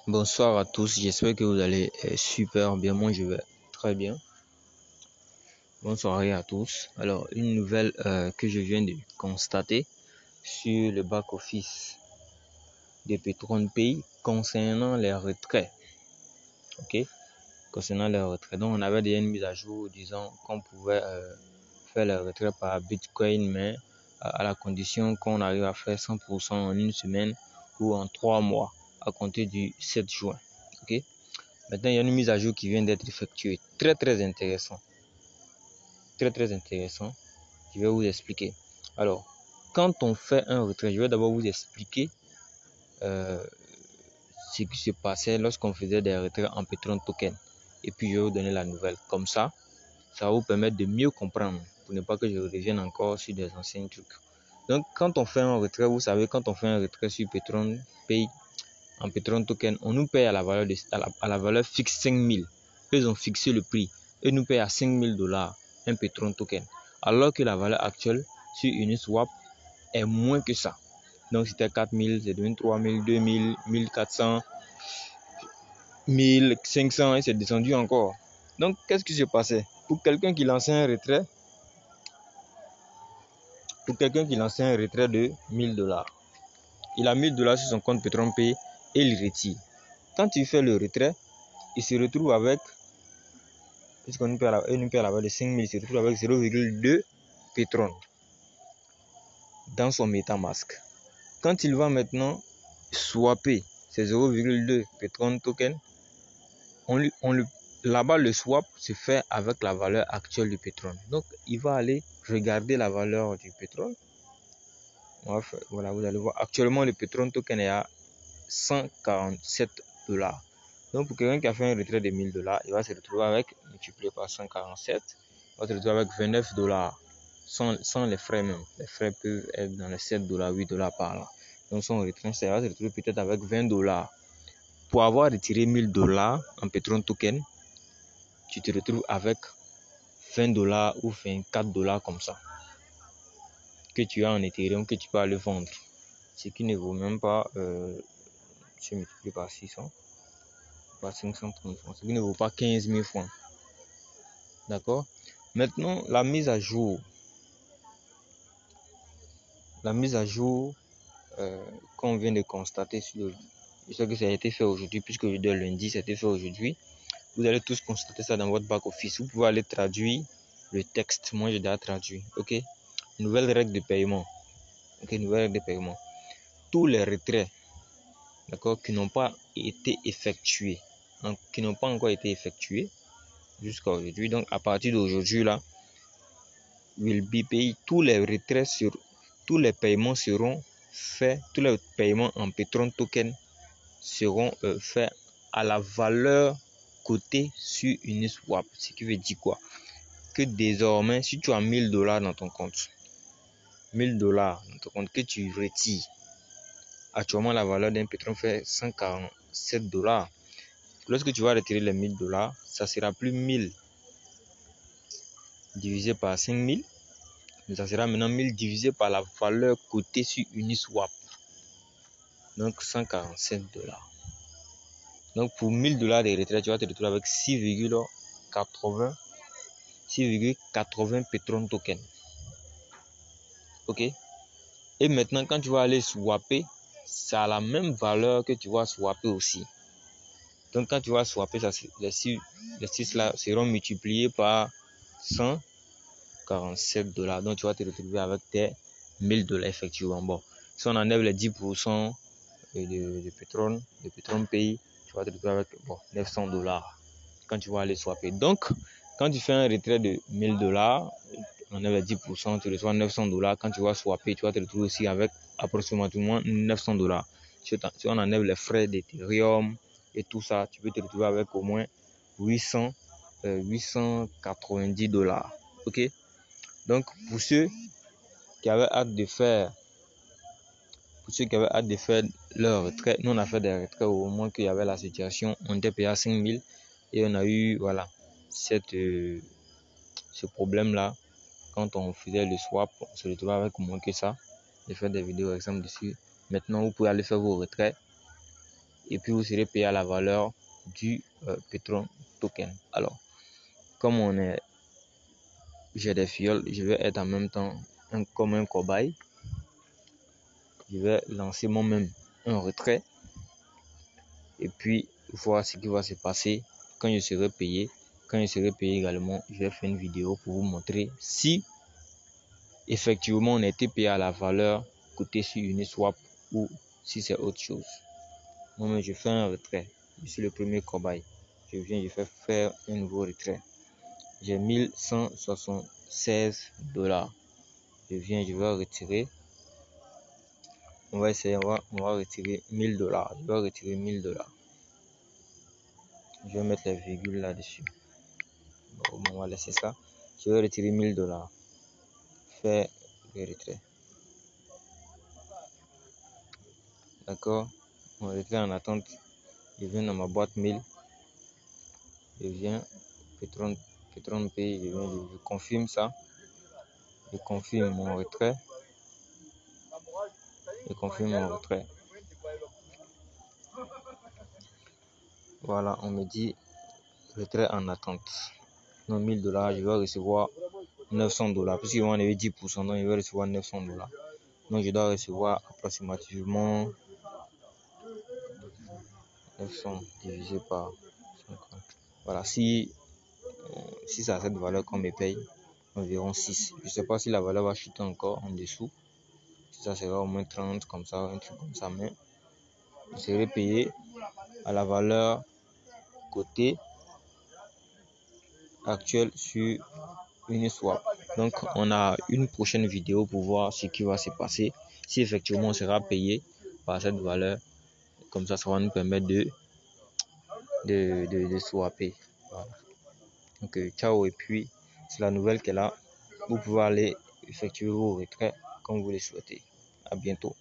Bonsoir à tous, j'espère que vous allez super bien. Moi je vais très bien. Bonne soirée à tous. Alors une nouvelle que je viens de constater sur le back office de Petron Pay concernant les retraits. Ok, concernant les retraits. Donc on avait déjà une mise à jour disant qu'on pouvait faire les retraits par Bitcoin, mais à la condition qu'on arrive à faire 100% en une semaine ou en 3 mois à compter du 7 juin. Ok. Maintenant, il y a une mise à jour qui vient d'être effectuée. Très intéressant. Très intéressant. Je vais vous expliquer. Alors, quand on fait un retrait, je vais d'abord vous expliquer ce qui se passait lorsqu'on faisait des retraits en Petron Token. Et puis, je vais vous donner la nouvelle. Comme ça va vous permettre de mieux comprendre. Pour ne pas que je revienne encore sur des anciens trucs. Donc, quand on fait un retrait, vous savez, quand on fait un retrait sur Petron Pay, en Petron Token, on nous paye à la valeur fixe 5000. Ils ont fixé le prix. Ils nous payent à $5000 un Petron Token. Alors que la valeur actuelle sur Uniswap est moins que ça. Donc c'était 4000, c'est devenu 3000, 2000, 1400, 1500 et c'est descendu encore. Donc qu'est-ce qui se passait? Pour quelqu'un qui lançait un retrait, de $1000, il a $1000 sur son compte Petron Pay et il retire. Quand il fait le retrait, il se retrouve avec, puisqu'on nous paie à la valeur de 5000, il se retrouve avec 0,2 Petron dans son MetaMask. Quand il va maintenant swapper ces 0,2 Petron token, là-bas le swap se fait avec la valeur actuelle du Petron. Donc il va aller regarder la valeur du Petron. Voilà, vous allez voir. Actuellement le Petron token est à $147. Donc pour quelqu'un qui a fait un retrait de $1000, il va se retrouver avec, multiplié par 147, il va se retrouver avec $29 sans les frais même. Les frais peuvent être dans les $7, $8 par là. Donc son retrait, ça va se retrouver peut-être avec $20. Pour avoir retiré $1000 en Petron token, tu te retrouves avec $20 ou $24 comme ça que tu as en Ethereum que tu peux aller vendre. Ce qui ne vaut même pas, je multiplie par 600. Pas 530 francs, ce qui ne vaut pas 15 000 francs. D'accord? Maintenant, la mise à jour qu'on vient de constater je sais que ça a été fait aujourd'hui, puisque aujourd'hui est lundi, ça a été fait aujourd'hui. Vous allez tous constater ça dans votre back office. Vous pouvez aller traduire le texte. Moi, j'ai déjà traduit. Ok? Nouvelle règle de paiement. Ok, nouvelle règle de paiement. Tous les retraits, d'accord, qui n'ont pas été effectués, qui n'ont pas encore été effectués jusqu'à aujourd'hui. Donc, à partir d'aujourd'hui, là, will be paid. Tous les retraits tous les paiements seront faits, tous les paiements en Petron token seront faits à la valeur cotée sur Uniswap. Ce qui veut dire quoi? Que désormais, si tu as $1000 dans ton compte, que tu retires, actuellement la valeur d'un Petron fait $147. Lorsque tu vas retirer les $1000, ça sera plus 1000 divisé par 5000. Mais ça sera maintenant 1000 divisé par la valeur cotée sur Uniswap. Donc $147. Donc pour $1000 de retrait, tu vas te retrouver avec 6,80 Petron token. Ok? Et maintenant, quand tu vas aller swapper, c'est à la même valeur que tu vas swapper aussi. Donc quand tu vas swapper, les 6 là seront multipliés par $147. Donc tu vas te retrouver avec tes $1000 effectivement. Bon, si on enlève les 10% de Petron Pay, tu vas te retrouver avec $900 quand tu vas aller swapper. Donc, quand tu fais un retrait de $1000, on enlève les 10%, tu reçois $900. Quand tu vas swapper, tu vas te retrouver aussi avec approximativement $900. Si on enlève les frais d'Ethereum et tout ça, tu peux te retrouver avec au moins $890. Ok? Donc, pour ceux qui avaient hâte de faire leur retrait, nous on a fait des retraits au moment qu'il y avait la situation, on était payé à 5000 et on a eu voilà ce problème là. Quand on faisait le swap, on se retrouvait avec moins que ça. J'ai fait des vidéos exemple dessus. Maintenant vous pouvez aller faire vos retraits et puis vous serez payé à la valeur du Petron token. Alors, comme j'ai des fioles, je vais être en même temps comme un cobaye. Je vais lancer moi-même un retrait et puis voir ce qui va se passer quand je serai payé. Quand je serai payé également, je vais faire une vidéo pour vous montrer si effectivement on a été payé à la valeur côté sur Uniswap ou si c'est autre chose. Moi-même, je fais un retrait. Je suis le premier cobaye. Je viens, je fais faire un nouveau retrait. J'ai 1176 $. Je viens, je vais retirer. On va essayer, on va retirer 1000 $. Je vais retirer 1000 $. Je vais mettre les virgules là-dessus. Bon, on va laisser ça. Je vais retirer 1000 $. Faire le retrait. D'accord. Mon retrait en attente. Je viens dans ma boîte mail. Je viens. Petron Pay. Je confirme ça. Je confirme mon retrait. Je confirme mon retrait. Voilà, on me dit retrait en attente. Non, 1000 $, je vais recevoir 900 $. Puisqu'ils vont enlever 10%, donc je vais recevoir 900 $. Donc je dois recevoir approximativement 900 divisé par 50. Voilà, si c'est à cette valeur qu'on me paye, environ 6. Je ne sais pas si la valeur va chuter encore en dessous. Si ça sera au moins 30 comme ça, un truc comme ça, mais je serai payé à la valeur côté actuelle sur Uniswap. Donc on a une prochaine vidéo pour voir ce qui va se passer. Si effectivement on sera payé par cette valeur, comme ça va nous permettre de swapper. Voilà. Donc ciao, et puis c'est la nouvelle qu'elle a. Vous pouvez aller effectuer vos retraits comme vous le souhaitez. À bientôt.